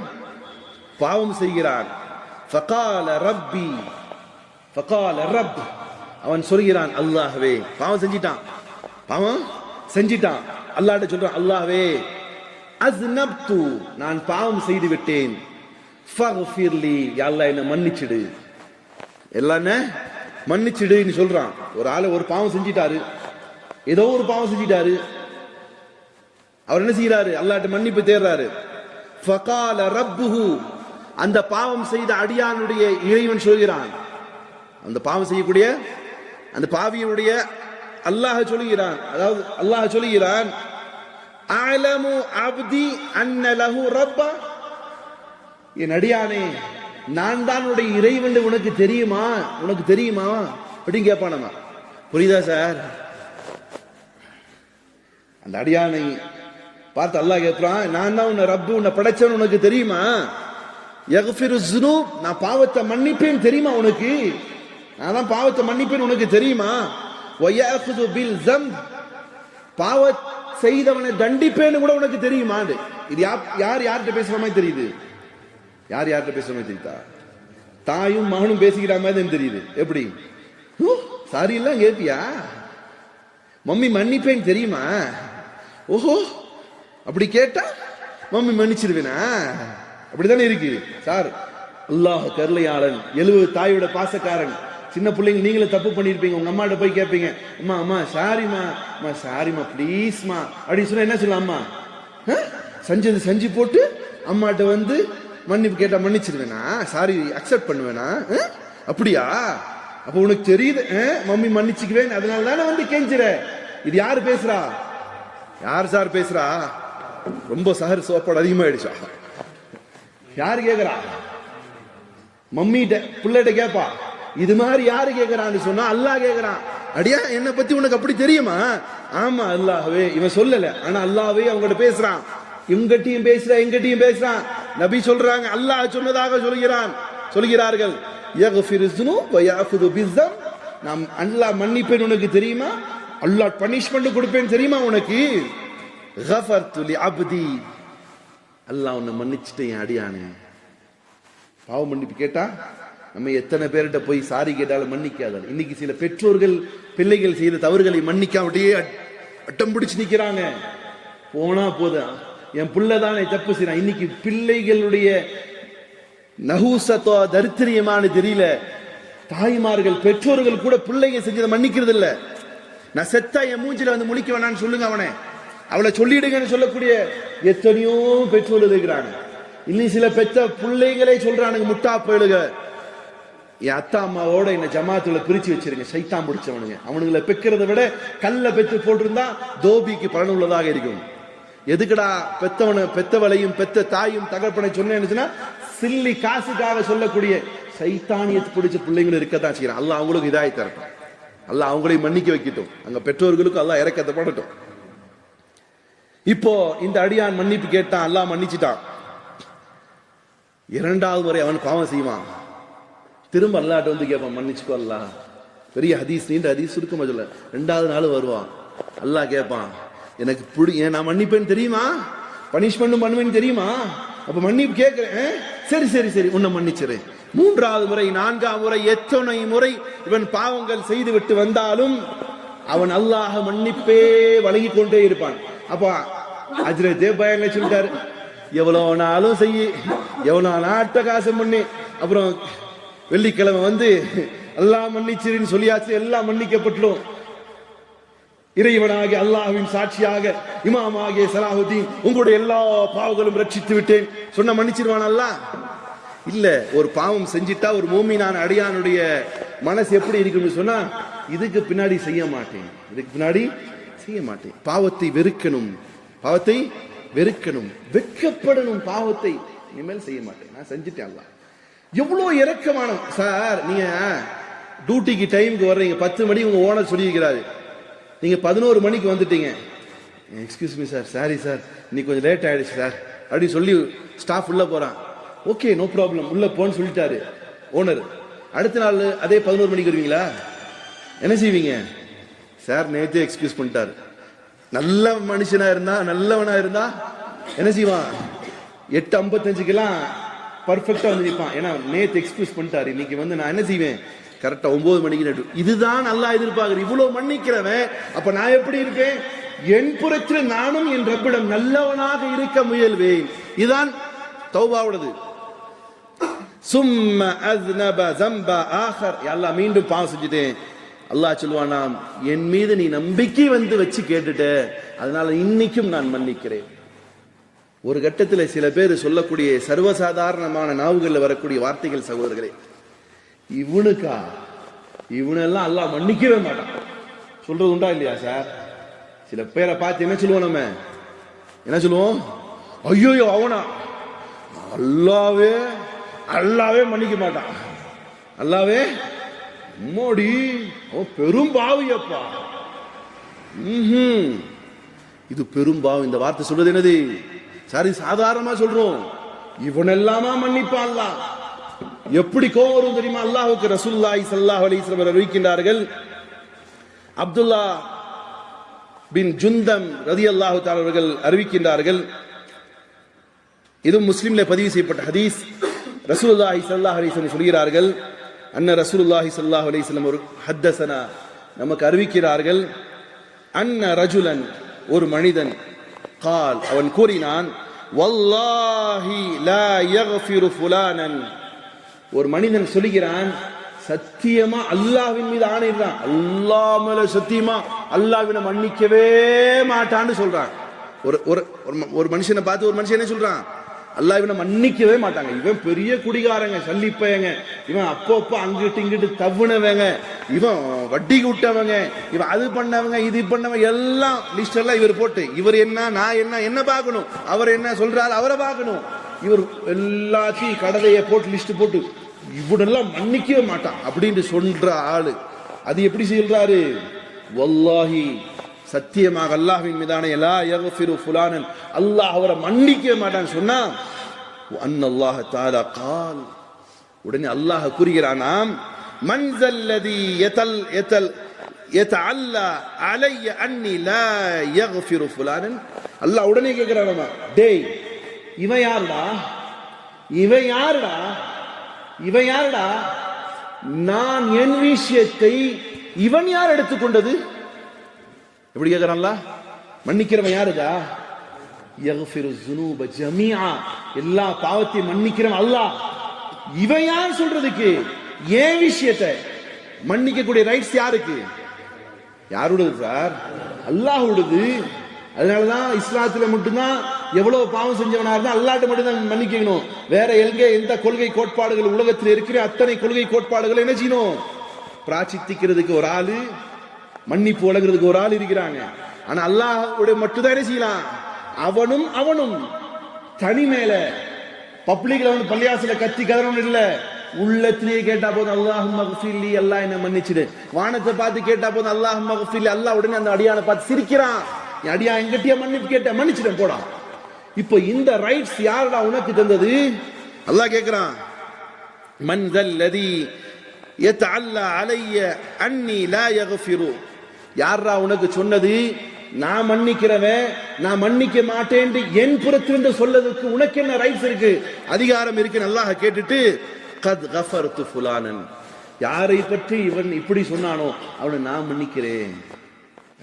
பாவம் செய்கிறான். ஃபகால ரப்பி, ஃபகால ரப், அவன் சொல்கிறான், அல்லாஹ்வே, பாவம் செஞ்சிட்டான், அல்லாஹ்ட்ட சொல்றான், அல்லாஹ்வே, அஸ்னப்து, நான் பாவம் செய்து விட்டேன், ஃபக்ஃபிர்லி, யா அல்லாஹ் என்ன மன்னிச்சிடு, எல்லாம் மன்னிச்சிடுன்னு சொல்றான். ஒரு ஆளு ஒரு பாவம் செஞ்சிட்டாரு, ஏதோ ஒரு பாவம் செஞ்சிட்டாரு, அவர் என்ன செய்யறாரு, அல்லாஹ்ட்ட மன்னிப்பு தேடுறாரு. ஃபகால ரப்புஹு, அந்த பாவம் செய்த அடியானுடைய இறைவன் சொல்கிறான், அந்த பாவம் செய்யக்கூடிய அந்த பாவியுடைய அல்லாஹ் சொல்லுகிறான், அதாவது அல்லாஹ் சொல்லுகிறான், அலமு அப்தி அன்ன லஹு ரப்பா, என் அடியானே நான் தான் உன்னுடைய இறைவன் உனக்கு தெரியுமா, உனக்கு தெரியுமா அப்படின்னு கேட்பானமா. புரியுதா சார்? அந்த அடியானை பார்த்து அல்லாஹ் கேட்கிறான், நான் தான் உன்னை ரப்பு, உன்னை படைச்சவன் உனக்கு தெரியுமா? யக்ஃபிரு ஸுனூப், நான் பாவத்தை மன்னிப்பேன் தெரியுமா உனக்கு? நான் தான் பாவத்தை மன்னிப்பேன் உனக்கு தெரியுமா? வயஅஃது பில் ஸம்ப், பாவ செய்தவனை தண்டிப்பேன்னு கூட உனக்கு தெரியுமா? இது யார் யார்கிட்ட பேசுற மாதிரி தெரியுது? யார் யார்கிட்ட பேசுற மாதிரி தெரியுதா? தாயும் மகனும் பேசிக்கிற மாதிரி தெரியுது. எப்படி? சாரி எல்லாம் கேப்பியா? மம்மி மன்னிப்பேன் தெரியுமா? ஓஹோ, அப்படி கேட்டா மம்மி மன்னிச்சிருவேனா? அப்படித்தானே இருக்கு சார். அல்லாஹ் கருளையாளன், 70 தாயோட பாசக்காரன். சின்ன பிள்ளைங்க நீங்களே தப்பு பண்ணிருப்பீங்க, உங்க அம்மாட்ட போய் கேட்பீங்க, அம்மா அம்மா சாரிமா, அம்மா சாரிமா ப்ளீஸ்மா அப்படின்னு சொன்னா என்ன சொல்லலாம்? அம்மா செஞ்சது செஞ்சு போட்டு அம்மாட்ட வந்து மன்னிப்பு கேட்டா மன்னிச்சிருவேனா? சாரி அக்செப்ட் பண்ணுவேனா? அப்படியா? அப்ப உனக்கு தெரியுது மம்மி மன்னிச்சுக்குவேன், அதனால தானே வந்து கெஞ்சுற. இது யாரு பேசுறா? யார் சார் பேசுறா? ரொம்ப சஹர் சோப்பாடு அதிகமாயிடுச்சா? யாரு கேக்குறா? மம்மிட்ட பிள்ளைகிட்ட கேப்பா. இது மாதிரி யாரு கேக்குறான்னு சொன்னா அல்லாஹ் கேக்குறான். அடியா என்னை பத்தி உனக்கு அப்படி தெரியுமா? ஆமா அல்லாஹ்வே. இவன் சொல்லல, ஆனா அல்லாஹ்வே அவங்ககிட்ட பேசுறான். இவங்ககிட்டயும் பேசுறான், எங்கிட்டையும் பேசுறான். நபி சொல்றாங்க, அல்லாஹ் சொன்னதாக சொல்கிறார்கள், யக்ஃபிரு ஸுனூப் வ யஅஃது பிஸ்ஸம், நாம் அல்லாஹ் மன்னிப்பேன் உனக்கு தெரியுமா? அல்லாஹ் பனிஷ்மென்ட் கொடுப்பேன் தெரியுமா உனக்கு? கஃபர்து லி அப்தி, அல்லாஹ் உன்னை மன்னிச்சிட்டேன் என் அடியானே. பாவ மன்னிப்பு கேட்டா நம்ம எத்தனை பேர்கிட்ட போய் சாரி கேட்டாலும் மன்னிக்காத. இன்னைக்கு சில பெற்றோர்கள் பிள்ளைகள் செய்த தவறுகளை மன்னிக்காமட்டியே அட்டம் பிடிச்சு நிக்கிறாங்க. போனா போதும், என் பிள்ளைதானே தப்பு செய்யறான். இன்னைக்கு பிள்ளைகளுடைய நஹூசத்தோ தரித்திரியமானு தெரியல. தாய்மார்கள் பெற்றோர்கள் கூட பிள்ளைங்க செஞ்சதை மன்னிக்கிறது இல்ல. நான் செத்தா என் மூஞ்சில வந்து முழிக்க வேணான்னு சொல்லுங்க, அவனை அவளை சொல்லிடுங்கன்னு சொல்லக்கூடிய எத்தனையோ பெற்றோர்கள் இருக்கிறாங்க. இன்னும் சில பெற்ற பிள்ளைகளே சொல்றானுங்க, முட்டா போயிடுங்க, என் அத்தா அம்மாவோட என்ன ஜமாத்துல பிரிச்சு வச்சிருங்க, சைத்தான் பிடிச்சவனுங்க. அவனுங்களை பெக்கிறத விட கல்ல பெற்று போட்டிருந்தா தோபிக்கு பலனுள்ளதாக இருக்கும். எதுக்குடா பெத்தவளையும் பெத்த தாயும் தகப்பனை சொன்னேன்னு சில்லி காசுக்காக சொல்லக்கூடிய சைத்தானியத்து பிடிச்ச பிள்ளைங்களும் இருக்கத்தான் செய்யறான். அல்லாஹ் அவங்களுக்கு இதாயத்தை இருக்கும். அல்லாஹ் அவங்களையும் மன்னிக்க வைக்கட்டும். அங்க பெற்றோர்களுக்கும் அல்லாஹ் இறக்கத்தை படட்டும். இப்போ இந்த அடியான் மன்னிப்பு கேட்டான், அல்லாஹ் மன்னிச்சுட்டான். 2வது முறை அவன் பாவம் செய்வான். திரும்ப அல்லாஹ்ட்ட வந்து கேட்பான், மன்னிச்சுக்கோ அல்லாஹ். பெரிய ஹதீஸ், நீண்ட ஹதீஸ் சுருக்கமா சொல்ல. 2வது நாள் வருவான், அல்லாஹ் கேட்பான், எனக்கு நான் மன்னிப்பேன்னு தெரியுமா? பனிஷ்மெண்ட் பண்ணுவேன்னு தெரியுமா? அப்ப மன்னிப்பு கேட்கிறேன், சரி சரி சரி உன்னை மன்னிச்சிறேன். 3வது முறை 4வது முறை எத்தனை முறை இவன் பாவங்கள் செய்து விட்டு வந்தாலும் அவன் அல்லாஹ் மன்னிப்பே வழங்கி கொண்டே இருப்பான். அப்ப ஹஜ்ரத் பயங்க சொல்லிட்டாரு, எவ்வளவு நாளும் செய்ய, எவ்வளவு நாட்டகாசம் பண்ணி, அப்புறம் வெள்ளிக்கிழமை வந்து அல்லாஹ் மன்னிச்சிருன்னு சொல்லியாச்சு, எல்லாம் மன்னிக்கப்பட்டுடும். இறைவனாகிய அல்லாஹ்வின் சாட்சியாக இமாமாகிய சலாஹுதீன் உங்களுடைய எல்லா பாவங்களும் ரட்சித்து விட்டேன் சொன்ன மன்னிச்சிருவான் அல்லாஹ்? இல்ல. ஒரு பாவம் செஞ்சிட்டா ஒரு மூமினான அடியானுடைய மனசு எப்படி இருக்குன்னு சொன்னா, இதுக்கு பின்னாடி செய்ய மாட்டேன், இதுக்கு பின்னாடி செய்ய மாட்டேன். பாவத்தை வெறுக்கணும், பாவத்தை வெறுக்கணும், வெட்கப்படணும். பாவத்தை இனிமேல் செய்ய மாட்டேன், நான் செஞ்சுட்டேன். அல்லாஹ் எவ்வளவு இரக்கமான சார். நீங்க டியூட்டிக்கு டைமுக்கு வர்றீங்க, 10 மணி உங்க ஓனர் சொல்லியிருக்கிறாரு, நீங்க 11 மணிக்கு வந்துட்டீங்க. Excuse me sir, sorry sir, இன்னைக்கு கொஞ்சம் லேட் ஆயிடுச்சு சார் அப்படின்னு சொல்லி ஸ்டாஃப் உள்ள போறான். ஓகே நோ ப்ராப்ளம், உள்ள போன்னு சொல்லிட்டாரு ஓனர். அடுத்த நாள் அதே 11 மணிக்கு வருவீங்களா? என்ன செய்வீங்க? சார் நேத்தே எக்ஸ்கியூஸ் பண்ணிட்டாரு. நல்ல மனுஷனா இருந்தா, நல்லவனா இருந்தா என்ன செய்வான்? 8:55க்கெல்லாம் பர்ஃபெக்டா வந்து நிற்பான். ஏன்னா நேத்து எக்ஸ்கியூஸ் பண்ணிட்டாரு, இன்னைக்கு வந்து நான் என்ன செய்வேன், கரெக்டா 9 மணிக்கு நட்டு. இதுதான் அல்லாஹ் எதிர்பார்க்கிறேன். இவ்வளவு மன்னிக்கிறவன் அப்ப நான் எப்படி இருப்பேன்? என் புறத்தில் நானும் என் ரப்பிடம் நல்லவனாக இருக்க முயல்வேன். இதுதான் தௌபாவுடையது. சும்ம அஸ்னப ஸம்ப ஆகர், அல்லாஹ் மீண்டும் பாவம் செஞ்சுட்டேன். அல்லாஹ் சொல்வானாம், என் மீது நீ நம்பிக்கை வந்து வச்சு கேட்டுட்ட, அதனால இன்னைக்கும் நான் மன்னிக்கிறேன். ஒரு கட்டத்தில் சில பேர் சொல்லக்கூடிய சர்வசாதாரணமான நாவுகளில் வரக்கூடிய வார்த்தைகள் சகோதரர்களே, இவனுக்கா இவனெல்லாம் அல்லாஹ் மன்னிக்கவே மாட்டான். சொல்றது உண்டா இல்லையா சார்? சில பேரை பார்த்து என்ன சொல்லுவோம், நம்ம என்ன சொல்லுவோம், ஐயோ அவனா அல்லாவே அல்லாவே மன்னிக்க மாட்டான், அல்லாவே மோடி அவன் பெரும் பாவியப்பா. இது பெரும் பாவம். இந்த வார்த்தை சொல்றது என்னது? சரி, சாதாரணமா சொல்றோம், இவனெல்லாமா மன்னிப்பான் அல்லாஹ். எப்படி கோவம் வரும் தெரியுமா அல்லாஹ்வுக்கு? ரசூலுல்லாஹி ஸல்லல்லாஹு அலைஹி வஸல்லம் அறிவிக்கின்றார்கள், அப்துல்லா பின் ஜுந்தம் ரலியல்லாஹு தஆலா அவர்கள் அறிவிக்கின்றார்கள், இது முஸ்லிம்ல பதிவு செய்யப்பட்ட ஹதீஸ். ரசூலுல்லாஹி ஸல்லல்லாஹு அலைஹி வஸல்லம் சொல்கிறார்கள், அன்ன ரசூலுல்லாஹி ஸல்லல்லாஹு அலைஹி வஸல்லம் ஒரு ஹத்தஸனா, நமக்கு அறிவிக்கிறார்கள், அன்ன ரஜுலன், ஒரு மனிதன், கால், அவன் கூறினான், வல்லாஹி லா யக்ஃபிரு ஃபுலானன், ஒரு மனிதன் சொல்கிறான், சத்தியமா அல்லாஹ்வின் மீது ஆணையிடுறான், அல்லாஹ் மேல சத்தியமா அல்லாஹ்வினை மன்னிக்கவே மாட்டான்னு சொல்றான். ஒரு மனுஷனை பார்த்து ஒரு மனுஷன் என்ன சொல்றான், அல்லாஹ் இவனை மன்னிக்கவே மாட்டாங்க, இவன் பெரிய குடிகாரங்க, சல்லிப்பையங்க, இவன் அப்பப்போ அங்கிட்டு இங்கிட்டு தவுனவங்க, இவன் வட்டி விட்டவங்க, இவன் அது பண்ணவங்க இது பண்ணவங்க, எல்லாம் லிஸ்ட் எல்லாம் இவர் போட்டு, இவர் என்ன நான் என்ன பார்க்கணும், அவர் என்ன சொல்றாரு அவரை பார்க்கணும், இவர் எல்லாத்தையும் கடதையை போட்டு லிஸ்ட் போட்டு இவனெல்லாம் மன்னிக்கவே மாட்டான் அப்படின்னு சொல்ற ஆளு அது எப்படி சொல்றாரு? வல்லாஹி, சத்தியமாக அல்லாஹ்வின் மீதான லா யக்ஃபிரு ஃபுலானன், அல்லாஹ் அவரை மன்னிக்கவே மாட்டான்னு சொன்னா, அன்னல்லாஹ தஆலா கால், உடனே அல்லாஹ் கூறுகிறானாம், மன்ஸல்லதி யதஅல்லா அலைய அன்னி லா யக்ஃபிரு ஃபுலானன், அல்லாஹ் உடனே கேக்குறானாமா, டேய் இவன் யாருடா, இவன் யாருடா, இவன் யாருடா, நான் என் விஷயத்தை இவன் யார் எடுத்துக்கொண்டது? எப்படி கேக்குறான்ல, மன்னிக்கிறவன் யாருடா? யக்ஃபிரு ஸுனூப ஜமீஆ, எல்லா பாவத்தையும் மன்னிக்கிறவன் அல்லாஹ். இவன் யார் சொல்றதுக்கு? ஏன் விஷயத்தை மன்னிக்க கூடிய ரைட்ஸ் யாருக்கு? யாருடையது சார்? அல்லாஹ்வுடையது. அதனாலதான் இஸ்லாத்துல மட்டும்தான் எவ்வளவு பாவம் செஞ்சவனா இருந்தா அல்லாஹ்ட்ட மட்டும்தான் மன்னிக்கணும். வேற எந்த கொள்கை கோட்பாடுகள் உலகத்தில் இருக்கிற அத்தனை கொள்கை கோட்பாடுகளை என்ன செய்யணும்? பிராச்சித்திக்கிறதுக்கு ஒரு ஆளு, மன்னிப்பு வழங்குறதுக்கு ஒரு ஆள் இருக்கிறாங்க. ஆனா அல்லாஹ்வுடைய மட்டும்தான் என்ன செய்யலாம்? அவனும் தனி மேல பப்ளிக்ல வந்து பள்ளியாசல கத்தி கதறணும் இல்ல, உள்ளத்திலேயே கேட்டா போதும், அல்லாஹும்ம ஃபில்லி, அல்லாஹ் என்ன மன்னிச்சிடு. வானத்தை பார்த்து கேட்டா போதும், அல்லாஹும்ம ஃபில்லி, அல்லாஹ் உடனே அந்த அடியானை பார்த்து சிரிக்கிறான், அடியா எங்கிட்டயே மன்னிப்பு கேட்ட, மன்னிச்சிட்டேன் போடா. இப்போ இந்த ரைட்ஸ் யாருடா உனக்கு தந்தது? அல்லாஹ் கேக்குறான், மன் தல்லதி யதஅல்லா அலைய அன்னி லா யக்ஃபிரு, யாரா உனக்கு சொன்னது நான் மன்னிக்கிறவன் நான் மன்னிக்க மாட்டேன் என் புறத்திலிருந்து சொல்லதுக்கு உனக்கு என்ன ரைட்ஸ் இருக்கு, அதிகாரம் இருக்கு? அல்லாஹ் கேட்டுட்டு, கத் கஃபர்து ஃபுலானன், யாரை பற்றி இவன் இப்படி சொன்னானோ அவனை நான் மன்னிக்கிறேன்.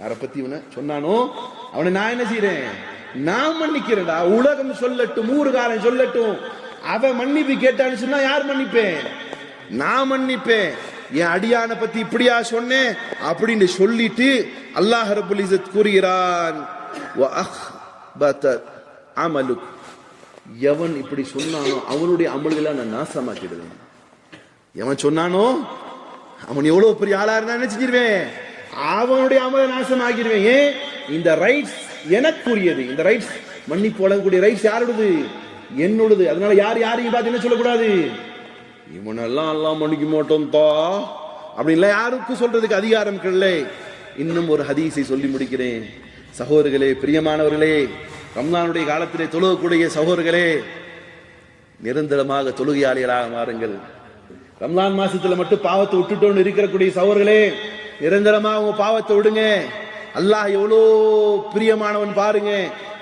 யாரை பத்தி இவனை சொன்னானோ அவனை நான் என்ன செய்யறேன்? நான் மன்னிக்கிறேன்டா. உலகம் சொல்லட்டும், ஊர்காரன் சொல்லட்டும், அவன் மன்னிப்பு கேட்டான்னு சொன்னா யார் மன்னிப்பேன்? நான் மன்னிப்பேன். என் அடியான பத்தி இப்படியா சொன்னேன் அப்படின்னு சொல்லிட்டு அல்லாஹ் ரப்பல் இஸ்ஸத் கூறுகிறான், வ அஹ்பத அமலுக், எவன் இப்படி சொன்னானோ அவனுடைய அமல்களை நான் நாசமாக்கிடுவேன். எவன் சொன்னானோ அவன் எவ்வளவு பெரிய ஆளா இருந்தா என்ன செஞ்சிருவேன்? அவனுடைய அமலை நாசமாக்கிடுவேன். ஏன்? இந்த ரைட்ஸ் எனக்குரியது. இந்த ரைட்ஸ், மன்னிப்பு வழங்கக்கூடிய ரைட்ஸ் யாருடையது? என்னோடது. அதனால யாரையும் பார்த்து என்ன சொல்லக்கூடாது? இவனெல்லாம் எல்லாம் மன்னிக்க மாட்டோம்ப்பா அப்படின்லாம் யாருக்கும் சொல்றதுக்கு அதிகாரம் இல்லை. இன்னும் ஒரு ஹதீஸை சொல்லி முடிக்கிறேன். சகோதரர்களே, பிரியமானவர்களே, ரம்ஜானுடைய காலத்திலே தொழுகக்கூடிய சகோதரர்களே, நிரந்தரமாக தொழுகையாளிகளாக மாறுங்கள். ரம்ஜான் மாசத்துல மட்டும் பாவத்தை விட்டுட்டோன்னு இருக்கக்கூடிய சகோதரர்களே, நிரந்தரமாக உங்க பாவத்தை விடுங்க. அல்லாஹ் எவ்வளோ பிரியமானவன் பாருங்க.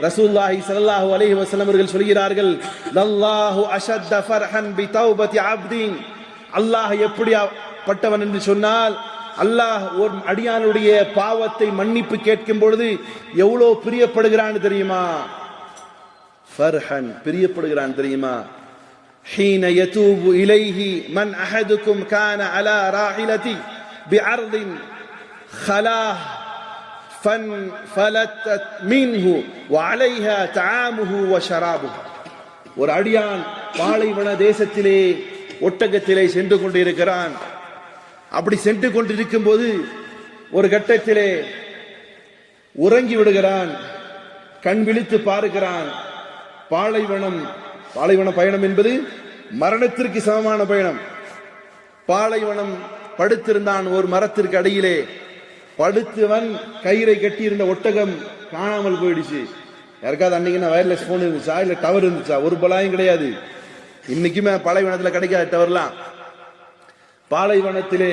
ரசூலுல்லாஹி ஸல்லல்லாஹு அலைஹி வஸல்லம் அவர்கள் சொல்கிறார்கள், லல்லாஹு அஷத்த ஃபர்ஹன் பி தௌபதி அப்தின், அல்லாஹ் எப்படிப்பட்டவன் என்று சொன்னால், அல்லாஹ் ஒரு அடியானுடைய பாவத்தை மன்னிப்பு கேட்கும் பொழுது எவ்வளோ பிரியப்படுகிறான் தெரியுமா? ஃபர்ஹன், பிரியப்படுகிறான் தெரியுமா? ஹீன யதூபு இலைஹி மன் அஹதுக்கும் கான அலா ராஹிலதி பிஅர்தின் خلاه فلتت منه وعليها طعامه وشرابه. ஒரு அடியான் பாலைவன தேசத்திலே ஒட்டகத்திலே சென்று கொண்டிருக்கிறான். அப்படி சென்று கொண்டிருக்கும் போது ஒரு கட்டத்திலே உறங்கி விடுகிறான். கண் விழித்து பார்க்கிறான். பாலைவன பயணம் என்பது மரணத்திற்கு சமமான பயணம். பாலைவனம் படுத்திருந்தான். ஒரு மரத்திற்கு அடியிலே படுத்தவன் கயிறை கட்டியிருந்த ஒட்டகம் காணாமல் போயிடுச்சு. யாருக்காவது அன்னைக்கு வயர்லெஸ் போன் இருந்துச்சா, இல்ல டவர் இருந்துச்சா? ஒரு பலாயும் கிடையாது. இன்னைக்குமே பாலைவனத்தில் கிடைக்காது டவர்லாம். பாலைவனத்திலே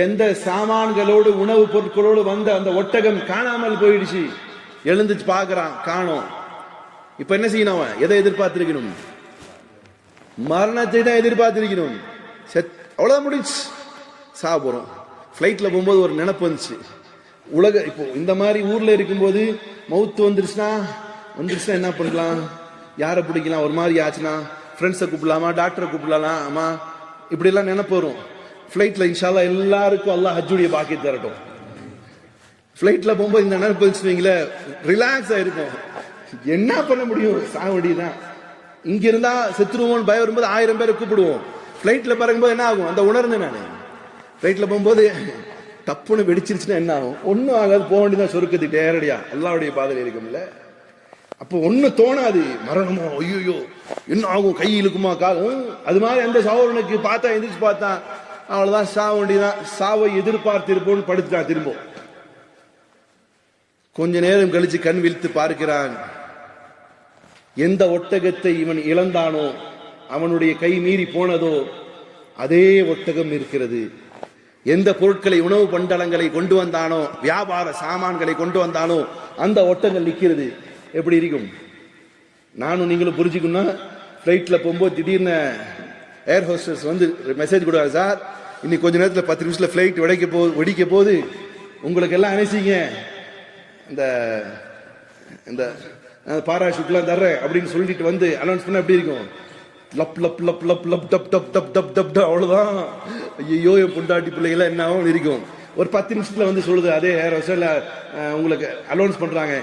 எந்த சாமான்களோடு உணவுப் பொருட்களோடு வந்த அந்த ஒட்டகம் காணாமல் போயிடுச்சு. எழுந்துச்சு பார்க்கிறான், காணோம். இப்ப என்ன செய்யணும்? அவன் எதை எதிர்பார்த்திருக்கணும்? மரணத்தை தான் எதிர்பார்த்திருக்கணும். அவ்வளவுதான், முடிச்சு சாப்பிடுறோம். பிளைட்ல போகும்போது ஒரு நினைப்பு வந்துச்சு. இப்போ இந்த மாதிரி ஊர்ல இருக்கும்போது மவுத்து வந்துருச்சுன்னா என்ன பண்ணலாம்? யாரை பிடிக்கலாம்? ஒரு மாதிரி ஆச்சுன்னா ஃப்ரெண்ட்ஸை கூப்பிடலாமா, டாக்டரை கூப்பிடலாமா, இப்படி எல்லாம் நினைப்பு வரும். பிளைட்ல இன்ஷா அல்லாஹ் எல்லாருக்கும் அல்லாஹ் ஹஜ்ஜுடைய பாக்கி தரட்டும். பிளைட்ல போகும்போது இந்த நினைப்பு வச்சுவீங்களே, ரிலாக்ஸா இருக்கும். என்ன பண்ண முடியும்? சாவடிதான். இங்க இருந்தா செத்துருவோம் பயம் வரும்போது 1000 பேரை கூப்பிடுவோம். பிளைட்ல பறக்கும்போது என்ன ஆகும்? அந்த உணர்ந்து நான் பிளைட்ல போகும்போது தப்புன்னு வெடிச்சிருச்சுன்னா என்ன ஆகும்? ஒன்னும் ஆகாது, போக வேண்டியதான் சொருக்கத்துக்கு நேரடியா அல்லாஹ்வுடைய பாதையில் இருக்கும்ல. அப்போ ஒன்னும் தோணாது. மரணமோ, ஐயோ என்ன ஆகும், கை இழுக்குமா, கால். அது மாதிரி அந்த சகோதரனுக்கு பார்த்தா எந்திரிச்சு பார்த்தான், அவ்வளவுதான், சாவ வேண்டியதான். சாவை எதிர்பார்த்திருப்போம்னு படுத்துட்டான். திரும்ப கொஞ்ச நேரம் கழிச்சு கண் விழித்து பார்க்கிறான். எந்த ஒட்டகத்தை இவன் இழந்தானோ, அவனுடைய கை மீறி போனதோ, அதே ஒட்டகம் இருக்கிறது. எந்த பொருட்களை, உணவு பண்டலங்களை கொண்டு வந்தானோ, வியாபார சாமான்களை கொண்டு வந்தானோ, அந்த ஒட்டகம் நிற்கிறது. எப்படி இருக்கும்? நானும் நீங்களும் புரிஞ்சுக்கணும்னா, பிளைட்ல போகும்போது திடீர்னு ஏர் ஹோஸ்டர்ஸ் வந்து மெசேஜ் கொடுவாங்க, சார் இன்னைக்கு கொஞ்ச நேரத்தில் 10 நிமிஷத்துல பிளைட் வெடிக்க போகுது, உங்களுக்கு எல்லாம் அனுப்பிச்சிங்க, இந்த பாராஷூட்லாம் தர்றேன் அப்படின்னு சொல்லிட்டு வந்து அனௌன்ஸ் பண்ண எப்படி இருக்கும்? Lub lub lub lub lub dub dub dub dub dub dub. அவ்வளவுதான். ஐயோ, என் பொண்டாட்டி பிள்ளைகள்லாம் என்ன ஆகும் இருக்கும். ஒரு 10 நிமிஷத்துல வந்து சொல்லுது, அதே ஏர் ஹோஸ்டர்ல உங்களுக்கு அனௌன்ஸ் பண்றாங்க,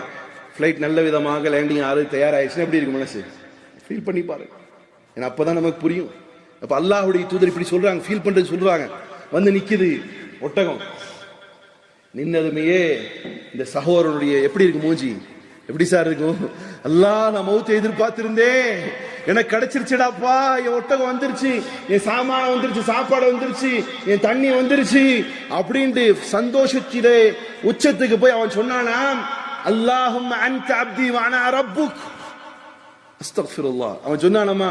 ஃபிளைட் நல்ல விதமாக லேண்டிங் ஆறு தயாராகிடுச்சுன்னா எப்படி இருக்கும் மனசு? ஃபீல் பண்ணி பாரு. ஏன்னா அப்பதான் நமக்கு புரியும். அப்ப அல்லாஹ்வுடைய தூதர் இப்படி சொல்றாங்க, ஃபீல் பண்றது சொல்றாங்க. வந்து நிக்குது ஒட்டகம். நின்னதுமையே இந்த சகோதரனுடைய எப்படி இருக்கு மூஞ்சி? எப்படி சார் இருக்கும்? அல்லாஹ், நான் மௌத்தை எதிர்பார்த்திருந்தேன், எனக்கு கிடைச்சிருச்சுடாப்பா, என் ஒட்டகம் வந்துருச்சு, என் சாமான வந்துருச்சு, சாப்பாடு வந்துருச்சு, என் தண்ணி வந்துருச்சு அப்படின்ட்டு சந்தோஷத்திலே உச்சத்துக்கு போய் அவன் சொன்னானா, அல்லாஹும்ம அன்த அப்தி வ அனா ரப்புக். அஸ்தக்ஃபிருல்லாஹ். அவன் சொன்னானமா,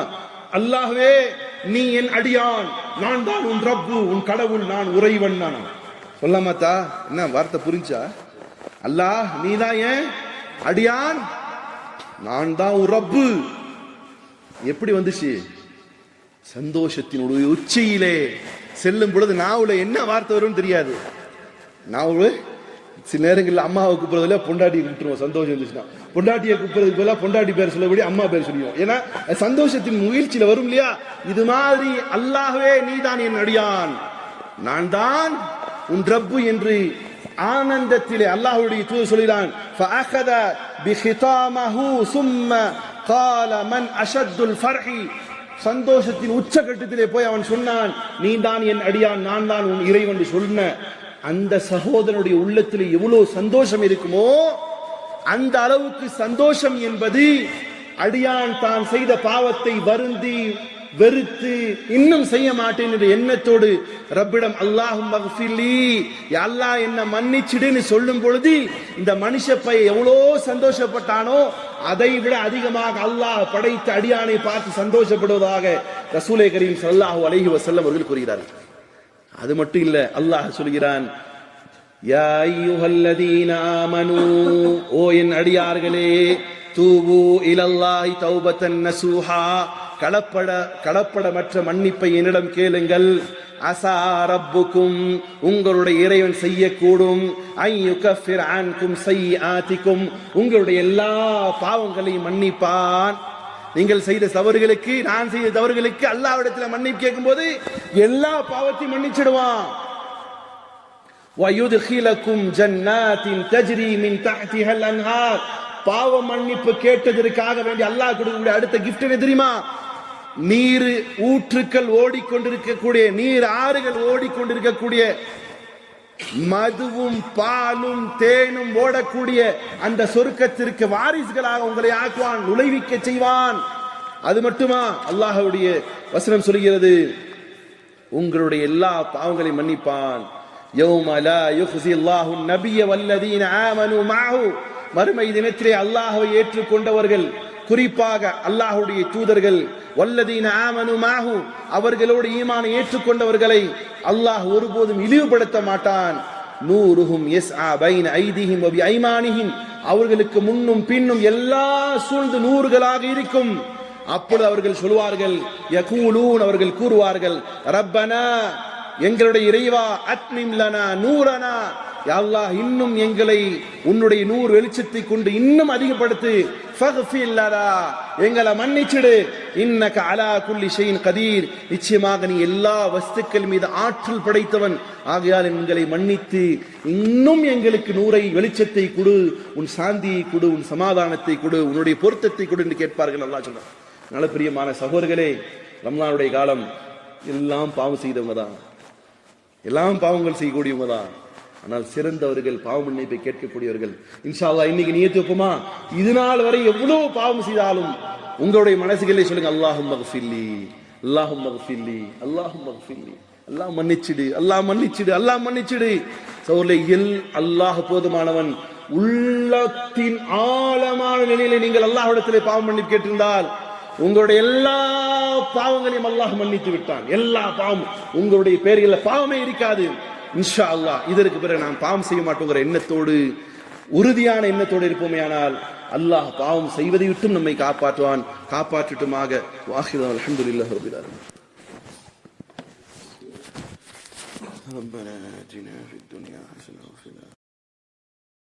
அல்லாஹ்வே நீ என் அடியான், நான் தான் உன் ரப்பு, உன் கடவுள், நான் உறைவன். நான் சொல்லாமாத்தா? என்ன வார்த்தை புரிஞ்சா? அல்லாஹ் நீ தான் ஏன் அடியான், நான் தான் உன் ரப்பு. எப்படி வந்துச்சு? சந்தோஷத்தினுடைய உச்சியிலே செல்லும் பொழுது நாவுல என்ன வார்த்தை வரும்னு தெரியாது. நாவு சில நேரங்களில் அம்மாவை கூப்பிடுறதுல பொண்டாட்டியை கூப்பிட்டுருவோம். சந்தோஷம் இருந்துச்சுன்னா பொண்டாட்டியை கூப்பிடுறதுக்கு பதிலாக பொண்டாட்டி பேர் சொல்லபடி அம்மா பேர் சொல்லுவோம். ஏன்னா சந்தோஷத்தின் முயற்சியில வரும் இல்லையா? இது மாதிரி அல்லாஹ்வே நீதான் என் அடியான், நான் தான் உன் ரப்பு என்று ஆனந்தத்திலே அல்லாஹ்வுடைய தூதர் சொல்கிறான். فأخذ بختامه ثم قال من أشد الفرح. சந்தோஷத்தின் உச்சகட்டத்திலே போய் அவன் சொன்னான், நீ தான் என் அடியான், நான் தான் உன் இறைவன் சொன்ன அந்த சகோதரனுடைய உள்ளத்தில் எவ்வளவு சந்தோஷம் இருக்குமோ, அந்த அளவுக்கு சந்தோஷம் என்பது அடியான் தான் செய்த பாவத்தை வருந்தி வெறுத்து இன்னும் செய்ய மாட்டேன் என்ற எண்ணத்தோடு ரப்பிடம் அல்லாஹும்ம ஃபில்லி, யா அல்லாஹ் என்ன மன்னிச்சிடுன்னு சொல்லும் பொழுது இந்த மனுஷ பையன் எவ்வளோ சந்தோஷப்பட்டானோ அதை விட அதிகமாக அல்லாஹ் படைத்த அடியானை பார்த்து சந்தோஷப்படுவதாக ரசூலே கரீம் ஸல்லல்லாஹு அலைஹி வஸல்லம் அவர்கள் கூறுகிறார்கள். அது மட்டும் இல்ல, அல்லாஹ் சொல்கிறான், யா அய்யுஹல்லதீன ஆமனூ, ஓ என் அடியார்களே, தூபு இலல்லாஹி தௌபத்தன் நசூஹா, கலப்படமற்ற மன்னிப்பை என்னிடம் கேளுங்கள். அஸா ரப்புக்கும், உங்களுடைய இறைவன் செய்யக்கூடும், ஐயுகஃபிர் அன்கும் ஸய்யிஆத்திக்கும், உங்களுடைய எல்லா பாவங்களையும் மன்னிப்பான். நீங்கள் செய்த தவறுகளுக்கு, நான் செய்த தவறுகளுக்கு அல்லாஹ்விடத்தில் மன்னிப்பு கேட்கும்போது எல்லா பாவத்தையும் மன்னிச்சிடுவான். வயுத்கிலக்கும் ஜன்னாத்தின் தஜ்ரி மின் தஹ்திஹல் அன்ஹார். பாவ மன்னிப்பு கேட்டதற்காக வேண்டி அல்லாஹ் கொடுக்கக்கூடிய அடுத்த கிஃப்ட் என்ன தெரியுமா? நீர் ஊற்றுக்கள் ஓடிக்கொண்டிருக்கக்கூடிய, நீர் ஆறுகள் ஓடிக்கொண்டிருக்கக்கூடிய, மதுவும் பாலும் தேனும் ஓடக்கூடிய அந்த சொர்க்கத்திற்கு வாரிசுகளாக உங்களை ஆக்குவான், நுழைவிக்க செய்வான். அது மட்டுமா, அல்லாஹ்வுடைய வசனம் சொல்கிறது, உங்களுடைய எல்லா பாவங்களையும் மன்னிப்பான். யௌம லா யுக்ஸி அல்லாஹு நபிய வல்லதீன ஆமனு மஅஹு, மறுமை தினத்திலே அல்லாஹ்வை ஏற்றுக்கொண்டவர்கள், குறிப்பாக அல்லாஹ்வுடைய தூதர்கள், வல்லதீன ஆமனு மஅஹு, அவர்களோடு ஈமானை ஏற்றுக்கொண்டவர்களை அல்லாஹ் ஒருபோதும் இழிவுபடுத்த மாட்டான். நூருஹும் யஸ்ஆ பைன ஐதிஹிம் வ பிஐமானிஹிம், அவர்களுக்கு முன்னும் பின்னும் எல்லா சூழ்ந்து நூறுகளாக இருக்கும். அப்பொழுது அவர்கள் சொல்வார்கள், யகூலூன், அவர்கள் கூறுவார்கள், ரப்பனா, எங்களுடைய இறைவா, அத்மிம் லனா நூரனா, யா அல்லாஹ், இன்னும் எங்களை உன்னுடைய நூறு வெளிச்சத்தை கொண்டு இன்னும் அதிகப்படுத்து. ஃபக்ஃபிர் லனா, எங்களை மன்னிச்சிடு. இன்னக அலா குல்லி ஷைஇன் கதீர், நிச்சயமாக நீ எல்லா வஸ்துக்கள் மீது ஆற்றல் படைத்தவன், ஆகையால் எங்களை மன்னித்து இன்னும் எங்களுக்கு நூறை வெளிச்சத்தை கொடு, உன் சாந்தியை கொடு, உன் சமாதானத்தை கொடு, உன்னுடைய பொருத்தத்தை கொடு என்று கேட்பார்கள். அல்லாஹ் சொல்றான். நல்ல பிரியமான சகோதரர்களே, ரமலானுடைய காலம், எல்லாம் பாவம் செய்தவங்க தான், எல்லாம் பாவங்கள் செய்யக்கூடியவங்க தான். ஆனால் சிறந்தவர்கள் பாவ மன்னிப்பை கேட்கக்கூடியவர்கள். இன்ஷா அல்லாஹ் இன்னைக்கு நியத்து வைப்போமா, இது நாள் வரை எவ்வளவு பாவம் செய்தாலும் உங்களுடைய மனசுகளே சொல்லுங்க, அல்லாஹும்ம ஃபில்லி, அல்லாஹும்ம ஃபில்லி, அல்லாஹும்ம ஃபில்லி, அல்லாஹ் மன்னிச்சிடு, அல்லாஹ் மன்னிச்சிடு, அல்லாஹ் மன்னிச்சிடு. சகோதரர்களே, அல்லாஹ் போதுமானவன். உள்ளத்தின் ஆழமான நிலையிலே நீங்கள் அல்லாஹ்விடத்திலே பாவம் மன்னிப்பு கேட்டிருந்தால் உங்களுடைய எல்லா பாவங்களையும் அல்லாஹ் மன்னித்து விட்டான். எல்லா பாவம், உங்களுடைய பேர்களில் பாவமே இருக்காது. இன்ஷா அல்லாஹ் இதற்கு பிறகு நாம் பாவம் செய்ய மாட்டோங்கிற எண்ணத்தோடு, உறுதியான எண்ணத்தோடு இருப்போமே ஆனால் அல்லாஹ் பாவம் செய்வதை விட்டும் நம்மை காப்பாற்றுவான். காப்பாற்றட்டுமாக. வாஹிரு அல்ஹம்துலில்லாஹி ரப்பில் ஆலமீன். ரப்பனா ஆதினா ஃபித் துன்யா ஹஸனah